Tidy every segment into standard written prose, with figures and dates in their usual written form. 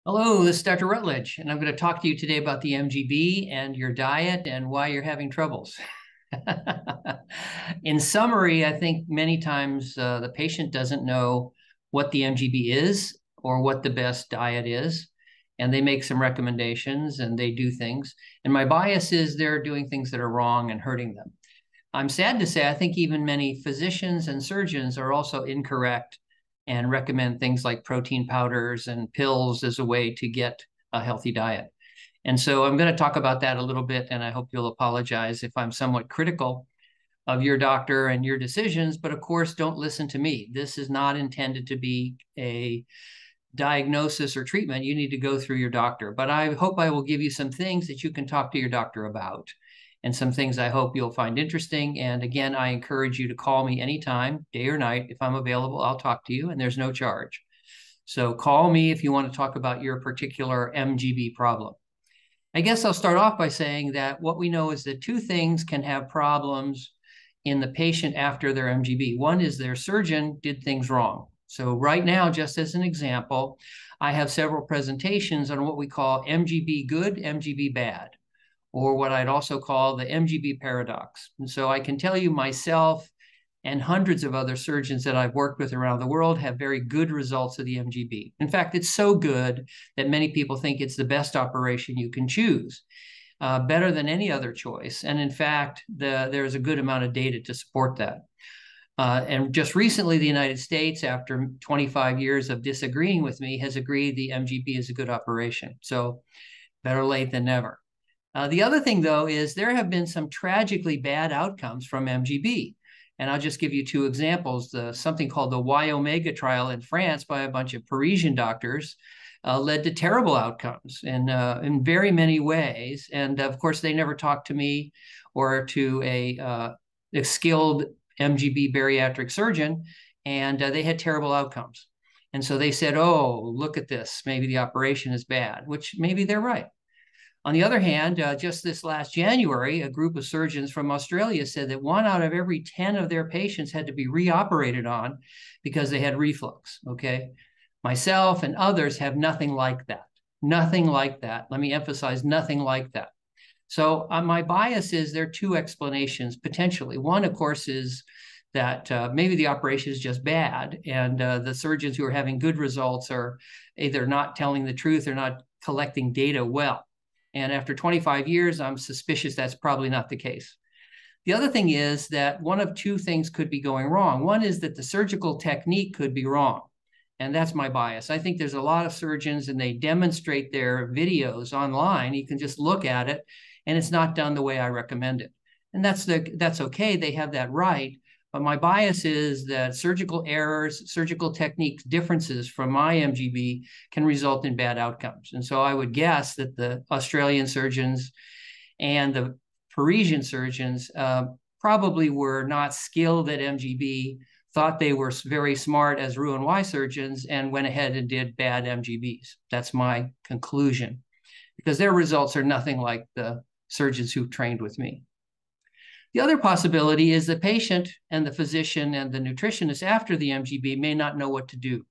Hello, this is Dr. Rutledge, and I'm going to talk to you today about the MGB and your diet and why you're having troubles. In summary, I think many times the patient doesn't know what the MGB is or what the best diet is, and they make some recommendations and they do things. And my bias is they're doing things that are wrong and hurting them. I'm sad to say, I think even many physicians and surgeons are also incorrect and recommend things like protein powders and pills as a way to get a healthy diet. And so I'm going to talk about that a little bit, and I hope you'll apologize if I'm somewhat critical of your doctor and your decisions, but of course, don't listen to me. This is not intended to be a diagnosis or treatment. You need to go through your doctor, but I hope I will give you some things that you can talk to your doctor about and some things I hope you'll find interesting. And again, I encourage you to call me anytime, day or night. If I'm available, I'll talk to you, and there's no charge. So call me if you want to talk about your particular MGB problem. I guess I'll start off by saying that what we know is that two things can have problems in the patient after their MGB. One is their surgeon did things wrong. So right now, just as an example, I have several presentations on what we call MGB good, MGB bad, or what I'd also call the MGB paradox. And so I can tell you myself and hundreds of other surgeons that I've worked with around the world have very good results of the MGB. In fact, it's so good that many people think it's the best operation you can choose, better than any other choice. And in fact, there's a good amount of data to support that. And just recently, the United States, after 25 years of disagreeing with me, has agreed the MGB is a good operation. So better late than never. The other thing, though, is there have been some tragically bad outcomes from MGB. And I'll just give you two examples. Something called the Y Omega trial in France by a bunch of Parisian doctors led to terrible outcomes in very many ways. And of course, they never talked to me or to a skilled MGB bariatric surgeon, and they had terrible outcomes. And so they said, oh, look at this. Maybe the operation is bad, which maybe they're right. On the other hand, just this last January, a group of surgeons from Australia said that 1 out of every 10 of their patients had to be reoperated on because they had reflux, okay? Myself and others have nothing like that. Nothing like that. Let me emphasize, nothing like that. So my bias is there are two explanations, potentially. One, of course, is that maybe the operation is just bad, and the surgeons who are having good results are either not telling the truth or not collecting data well. And after 25 years, I'm suspicious that's probably not the case. The other thing is that one of two things could be going wrong. One is that the surgical technique could be wrong. And that's my bias. I think there's a lot of surgeons and they demonstrate their videos online. You can just look at it and it's not done the way I recommend it. And that's okay. They have that right. But my bias is that surgical errors, surgical technique differences from my MGB can result in bad outcomes. And so I would guess that the Australian surgeons and the Parisian surgeons probably were not skilled at MGB, thought they were very smart as Roux-en-Y surgeons, and went ahead and did bad MGBs. That's my conclusion, because their results are nothing like the surgeons who trained with me. The other possibility is the patient and the physician and the nutritionist after the MGB may not know what to do.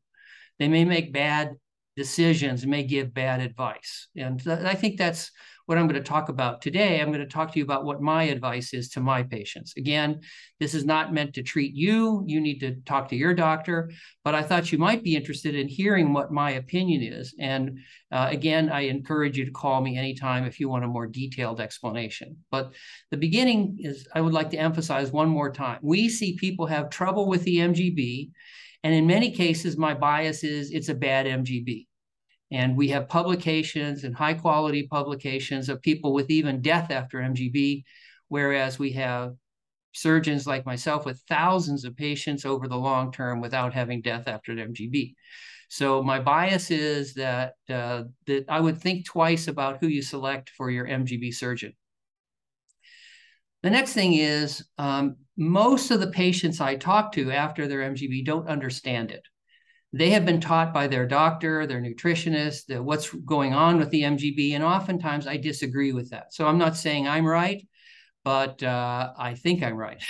They may make bad decisions, may give bad advice. And I think that's what I'm going to talk about today. I'm going to talk to you about what my advice is to my patients. Again, this is not meant to treat you. You need to talk to your doctor, but I thought you might be interested in hearing what my opinion is. And again, I encourage you to call me anytime if you want a more detailed explanation. But the beginning is, I would like to emphasize one more time. We see people have trouble with the MGB, and in many cases, my bias is it's a bad MGB. And we have publications and high quality publications of people with even death after MGB, whereas we have surgeons like myself with thousands of patients over the long term without having death after the MGB. So my bias is that I would think twice about who you select for your MGB surgeon. The next thing is most of the patients I talk to after their MGB don't understand it. They have been taught by their doctor, their nutritionist, what's going on with the MGB, and oftentimes I disagree with that. So I'm not saying I'm right, but I think I'm right.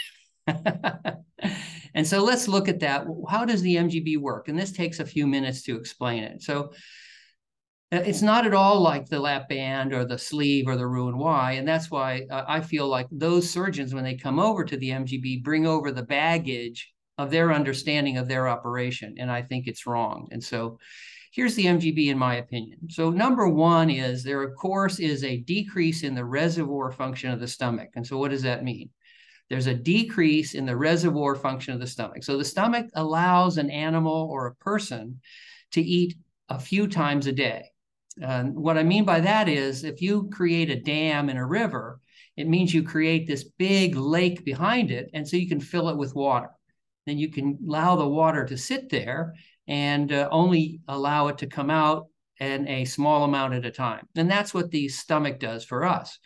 And so let's look at that. How does the MGB work? And this takes a few minutes to explain it. So It's not at all like the lap band or the sleeve or the Roux-en-Y. And that's why I feel like those surgeons, when they come over to the MGB, bring over the baggage of their understanding of their operation. And I think it's wrong. And so here's the MGB in my opinion. So number one is there, of course, is a decrease in the reservoir function of the stomach. And so what does that mean? There's a decrease in the reservoir function of the stomach. So the stomach allows an animal or a person to eat a few times a day. What I mean by that is if you create a dam in a river, it means you create this big lake behind it, and so you can fill it with water. Then you can allow the water to sit there and only allow it to come out in a small amount at a time. And that's what the stomach does for us.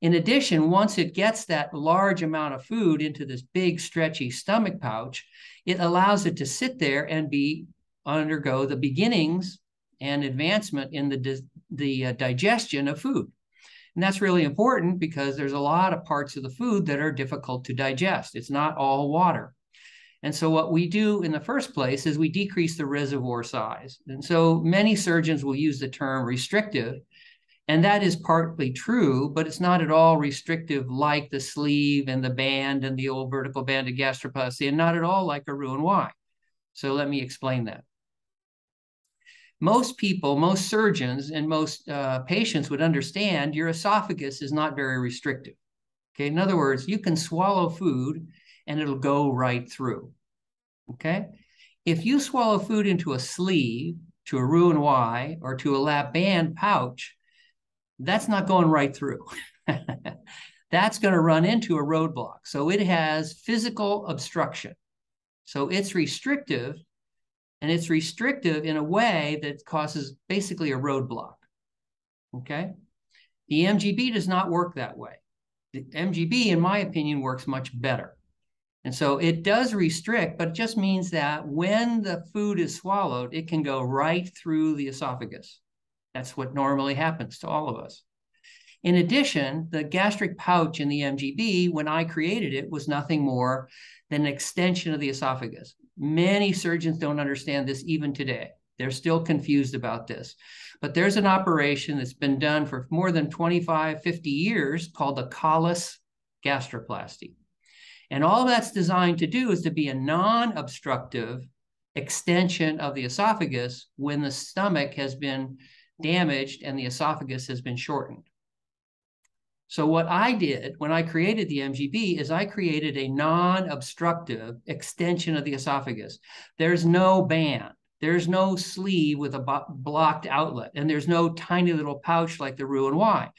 In addition, once it gets that large amount of food into this big stretchy stomach pouch, it allows it to sit there and undergo the beginnings and advancement in the digestion of food. And that's really important because there's a lot of parts of the food that are difficult to digest. It's not all water. And so what we do in the first place is we decrease the reservoir size. And so many surgeons will use the term restrictive, and that is partly true, but it's not at all restrictive like the sleeve and the band and the old vertical banded gastroplasty, and not at all like a Roux-en-Y. So let me explain that. Most people, most surgeons, and most patients would understand your esophagus is not very restrictive. Okay, in other words, you can swallow food and it'll go right through. Okay, if you swallow food into a sleeve, to a Roux-en-Y, or to a lap band pouch, that's not going right through. That's going to run into a roadblock. So it has physical obstruction. So it's restrictive. And it's restrictive in a way that causes basically a roadblock, okay? The MGB does not work that way. The MGB, in my opinion, works much better. And so it does restrict, but it just means that when the food is swallowed, it can go right through the esophagus. That's what normally happens to all of us. In addition, the gastric pouch in the MGB, when I created it, was nothing more than an extension of the esophagus. Many surgeons don't understand this even today. They're still confused about this. But there's an operation that's been done for more than 25, 50 years called the collis gastroplasty. And all that's designed to do is to be a non-obstructive extension of the esophagus when the stomach has been damaged and the esophagus has been shortened. So what I did when I created the MGB is I created a non-obstructive extension of the esophagus. There's no band. There's no sleeve with a blocked outlet. And there's no tiny little pouch like the Roux-en-Y.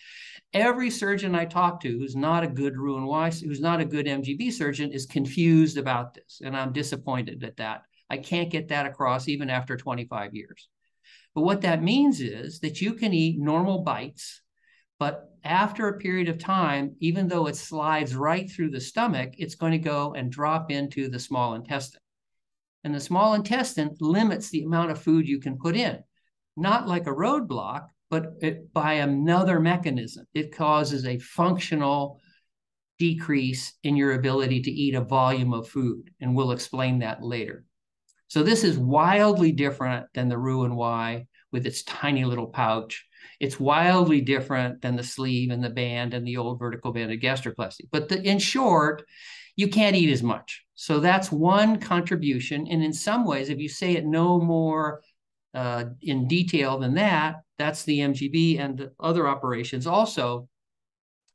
Every surgeon I talk to who's not a good Roux-en-Y, who's not a good MGB surgeon, is confused about this. And I'm disappointed at that. I can't get that across even after 25 years. But what that means is that you can eat normal bites, but after a period of time, even though it slides right through the stomach, it's going to go and drop into the small intestine. And the small intestine limits the amount of food you can put in, not like a roadblock, but by another mechanism. It causes a functional decrease in your ability to eat a volume of food. And we'll explain that later. So this is wildly different than the Roux-en-Y with its tiny little pouch. It's wildly different than the sleeve and the band and the old vertical banded gastroplasty. But in short, you can't eat as much. So that's one contribution. And in some ways, if you say it no more in detail than that, that's the MGB, and the other operations also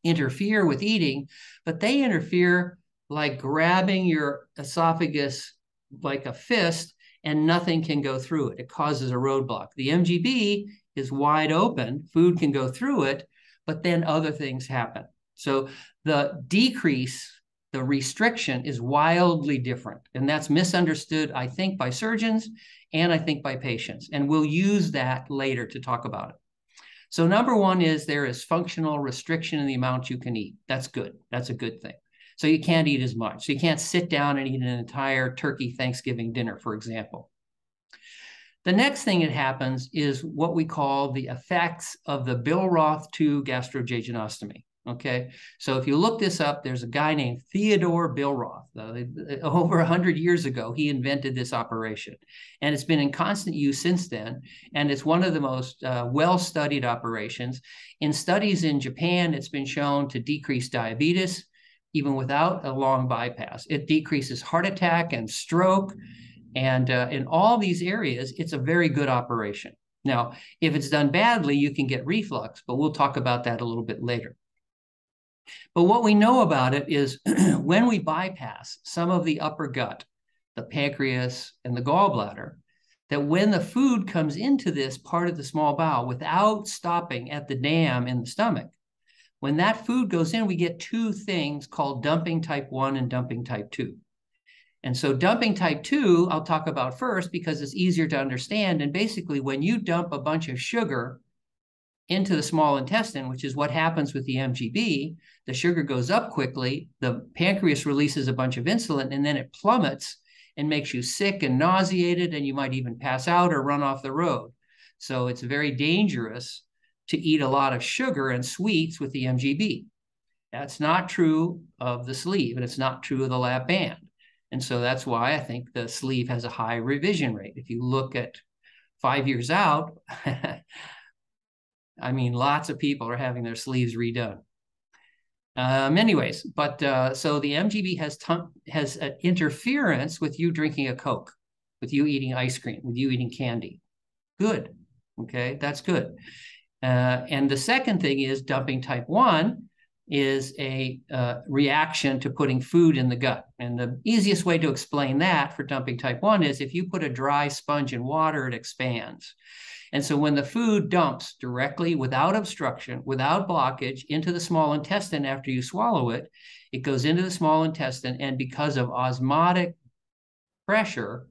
interfere with eating, but they interfere like grabbing your esophagus like a fist and nothing can go through it. It causes a roadblock. The MGB is wide open, food can go through it, but then other things happen. So the decrease, the restriction is wildly different. And that's misunderstood, I think, by surgeons and I think by patients. And we'll use that later to talk about it. So number one is there is functional restriction in the amount you can eat. That's good. That's a good thing. So you can't eat as much. So you can't sit down and eat an entire turkey Thanksgiving dinner, for example. The next thing that happens is what we call the effects of the Billroth-2 gastrojejunectomy. Okay, so if you look this up, there's a guy named Theodore Billroth. Over 100 years ago, he invented this operation, and it's been in constant use since then. And it's one of the most well-studied operations. In studies in Japan, it's been shown to decrease diabetes, even without a long bypass. It decreases heart attack and stroke, and in all these areas, it's a very good operation. Now, if it's done badly, you can get reflux, but we'll talk about that a little bit later. But what we know about it is when we bypass some of the upper gut, the pancreas and the gallbladder, that when the food comes into this part of the small bowel without stopping at the dam in the stomach, when that food goes in, we get two things called dumping type 1 and dumping type 2. And so dumping type 2, I'll talk about first because it's easier to understand. And basically, when you dump a bunch of sugar into the small intestine, which is what happens with the MGB, the sugar goes up quickly, the pancreas releases a bunch of insulin, and then it plummets and makes you sick and nauseated, and you might even pass out or run off the road. So it's very dangerous to eat a lot of sugar and sweets with the MGB. That's not true of the sleeve, and it's not true of the lap band. And so that's why I think the sleeve has a high revision rate. If you look at 5 years out, I mean, lots of people are having their sleeves redone. Anyways, but so the MGB has an interference with you drinking a Coke, with you eating ice cream, with you eating candy. Good. Okay, that's good. And the second thing is dumping type 1 is a reaction to putting food in the gut. And the easiest way to explain that for dumping type 1 is if you put a dry sponge in water, it expands. And so when the food dumps directly without obstruction, without blockage into the small intestine after you swallow it, it goes into the small intestine, and because of osmotic pressure,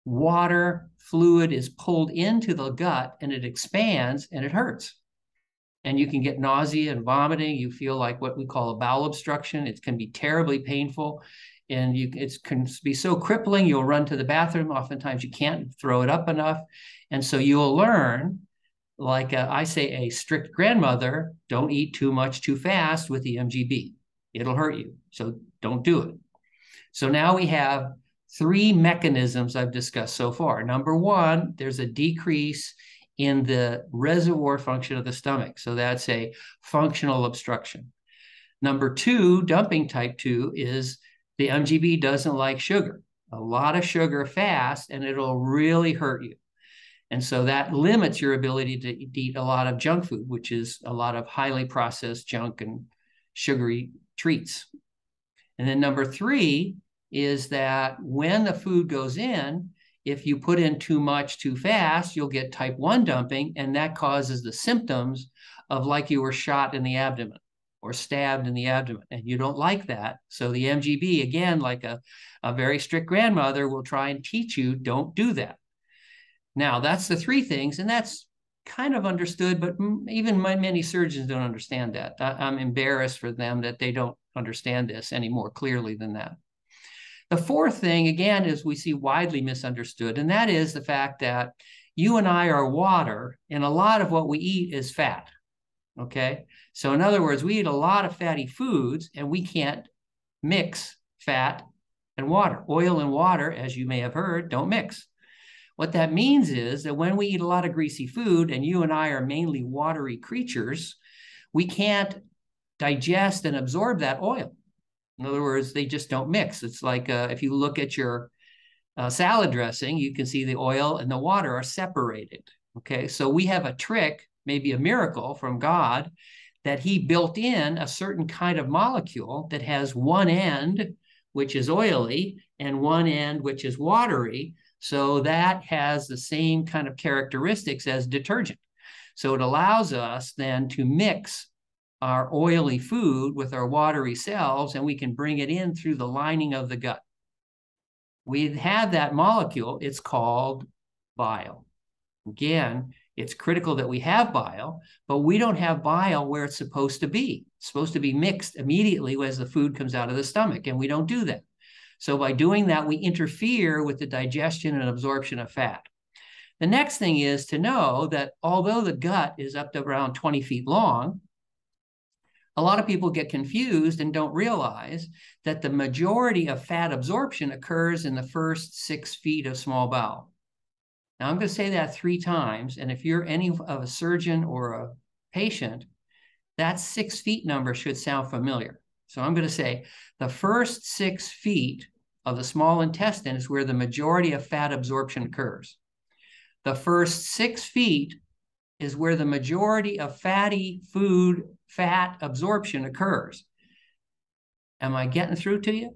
water fluid is pulled into the gut and it expands and it hurts. And you can get nausea and vomiting. You feel like what we call a bowel obstruction. It can be terribly painful. And it can be so crippling, you'll run to the bathroom. Oftentimes you can't throw it up enough. And so you'll learn, like I say, a strict grandmother, don't eat too much too fast with the MGB. It'll hurt you. So don't do it. So now we have 3 mechanisms I've discussed so far. Number 1, there's a decrease in the reservoir function of the stomach. So that's a functional obstruction. Number 2, dumping type 2, is the MGB doesn't like sugar. A lot of sugar fast, and it'll really hurt you. And so that limits your ability to eat a lot of junk food, which is a lot of highly processed junk and sugary treats. And then number 3 is that when the food goes in, if you put in too much too fast, you'll get type 1 dumping, and that causes the symptoms of like you were shot in the abdomen or stabbed in the abdomen, and you don't like that. So the MGB, again, like a very strict grandmother, will try and teach you, don't do that. Now, that's the 3 things, and that's kind of understood, but even many surgeons don't understand that. I'm embarrassed for them that they don't understand this any more clearly than that. The 4th thing, again, is we see widely misunderstood, and that is the fact that you and I are water, and a lot of what we eat is fat, okay? So in other words, we eat a lot of fatty foods, and we can't mix fat and water. Oil and water, as you may have heard, don't mix. What that means is that when we eat a lot of greasy food, and you and I are mainly watery creatures, we can't digest and absorb that oil. In other words, they just don't mix. It's like if you look at your salad dressing, you can see the oil and the water are separated. Okay, so we have a trick, maybe a miracle from God, that he built in a certain kind of molecule that has one end, which is oily, and one end, which is watery. So that has the same kind of characteristics as detergent. So it allows us then to mix our oily food with our watery cells, and we can bring it in through the lining of the gut. We have that molecule. It's called bile. Again, it's critical that we have bile, but we don't have bile where it's supposed to be. It's supposed to be mixed immediately as the food comes out of the stomach, and we don't do that. So by doing that, we interfere with the digestion and absorption of fat. The next thing is to know that although the gut is up to around 20 feet long, A lot of people get confused and don't realize that the majority of fat absorption occurs in the first 6 feet of small bowel. Now, I'm going to say that 3 times, and if you're any of a surgeon or a patient, that 6 feet number should sound familiar. So I'm going to say the first 6 feet of the small intestine is where the majority of fat absorption occurs. The first 6 feet is where the majority of fatty food fat absorption occurs. Am I getting through to you?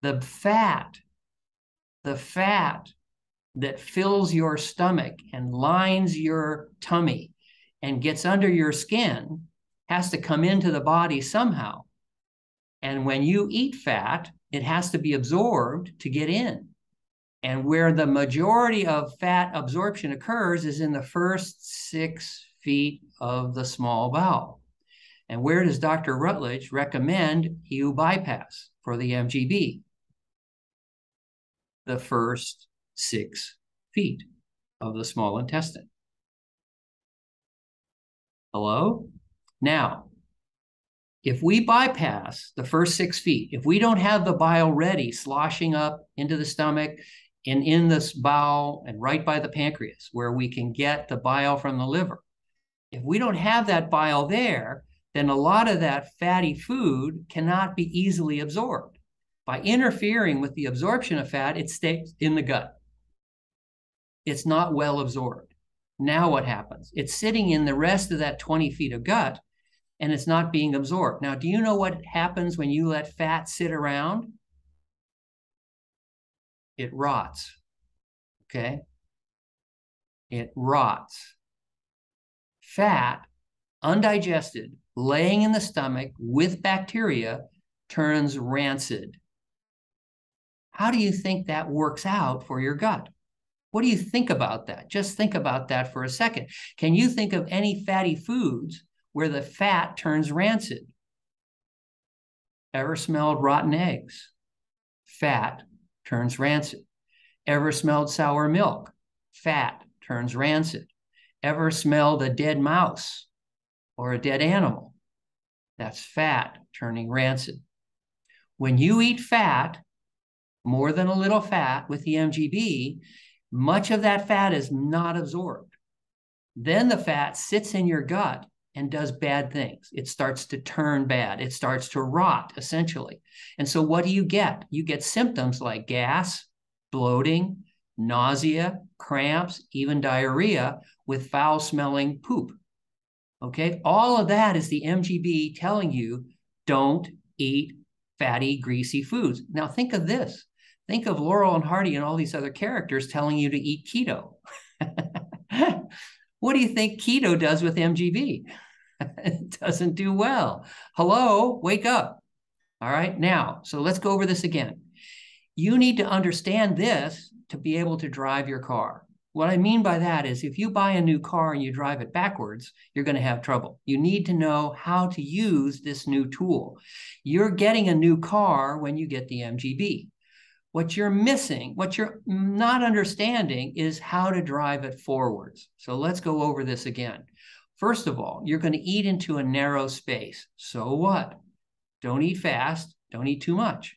The fat that fills your stomach and lines your tummy and gets under your skin has to come into the body somehow. And when you eat fat, it has to be absorbed to get in. And where the majority of fat absorption occurs is in the first 6 feet of the small bowel. And where does Dr. Rutledge recommend you bypass for the MGB? The first 6 feet of the small intestine. Hello? Now, if we bypass the first 6 feet, if we don't have the bile ready, sloshing up into the stomach and in this bowel and right by the pancreas, where we can get the bile from the liver, if we don't have that bile there, then a lot of that fatty food cannot be easily absorbed. By interfering with the absorption of fat, it stays in the gut. It's not well absorbed. Now what happens? It's sitting in the rest of that 20 feet of gut, and it's not being absorbed. Now, do you know what happens when you let fat sit around? It rots, okay? It rots. Fat, undigested, laying in the stomach with bacteria, turns rancid. How do you think that works out for your gut? What do you think about that? Just think about that for a second. Can you think of any fatty foods where the fat turns rancid? Ever smelled rotten eggs? Fat turns rancid. Ever smelled sour milk? Fat turns rancid. Ever smelled a dead mouse or a dead animal? That's fat turning rancid. When you eat fat, more than a little fat with the MGB, much of that fat is not absorbed. Then the fat sits in your gut and does bad things. It starts to turn bad. It starts to rot, essentially. And so what do? You get symptoms like gas, bloating, nausea, cramps, even diarrhea with foul-smelling poop. Okay? All of that is the MGB telling you, don't eat fatty, greasy foods. Now think of this. Think of Laurel and Hardy and all these other characters telling you to eat keto. What do you think keto does with MGB? It doesn't do well. Hello, wake up. All right, now, so let's go over this again. You need to understand this to be able to drive your car. What I mean by that is if you buy a new car and you drive it backwards, you're going to have trouble. You need to know how to use this new tool. You're getting a new car when you get the MGB. What you're missing, what you're not understanding is how to drive it forwards. So let's go over this again. First of all, you're going to eat into a narrow space. So what? Don't eat fast. Don't eat too much.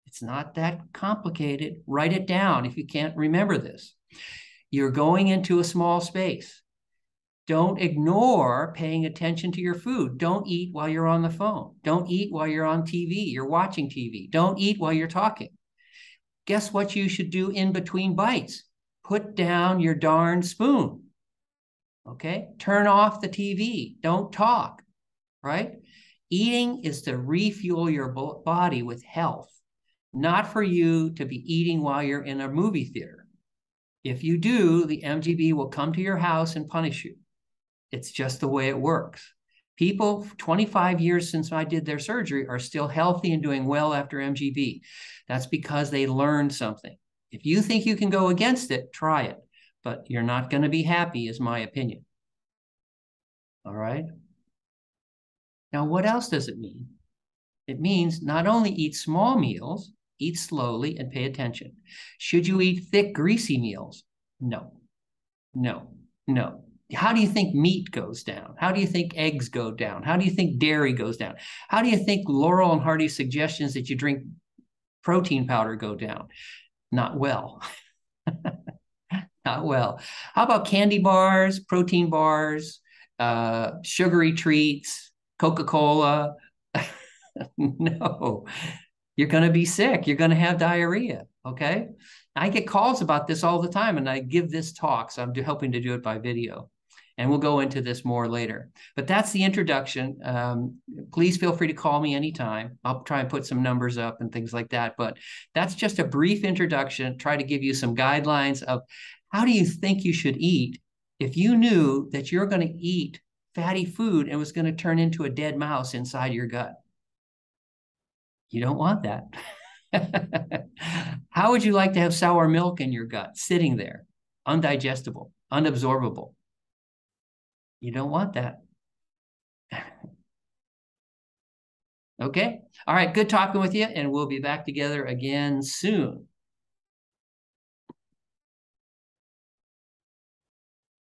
It's not that complicated. Write it down if you can't remember this. You're going into a small space. Don't ignore paying attention to your food. Don't eat while you're on the phone. Don't eat while you're on TV. You're watching TV. Don't eat while you're talking. Guess what you should do in between bites? Put down your darn spoon, okay? Turn off the TV. Don't talk, right? Eating is to refuel your body with health, not for you to be eating while you're in a movie theater. If you do, the MGB will come to your house and punish you. It's just the way it works. People 25 years since I did their surgery are still healthy and doing well after MGB. That's because they learned something. If you think you can go against it, try it. But you're not going to be happy, is my opinion. All right? Now, what else does it mean? It means not only eat small meals, eat slowly and pay attention. Should you eat thick, greasy meals? No, no, no. How do you think meat goes down? How do you think eggs go down? How do you think dairy goes down? How do you think Laurel and Hardy's suggestions that you drink protein powder go down? Not well. Not well. How about candy bars, protein bars, sugary treats, Coca-Cola? No, you're going to be sick. You're going to have diarrhea. Okay. I get calls about this all the time, and I give this talk. So I'm helping to do it by video. And we'll go into this more later. But that's the introduction. Please feel free to call me anytime. I'll try and put some numbers up and things like that. But that's just a brief introduction, try to give you some guidelines of how do you think you should eat if you knew that you're going to eat fatty food and was going to turn into a dead mouse inside your gut. You don't want that. How would you like to have sour milk in your gut sitting there, undigestible, unabsorbable? You don't want that. Okay. All right. Good talking with you, and we'll be back together again soon.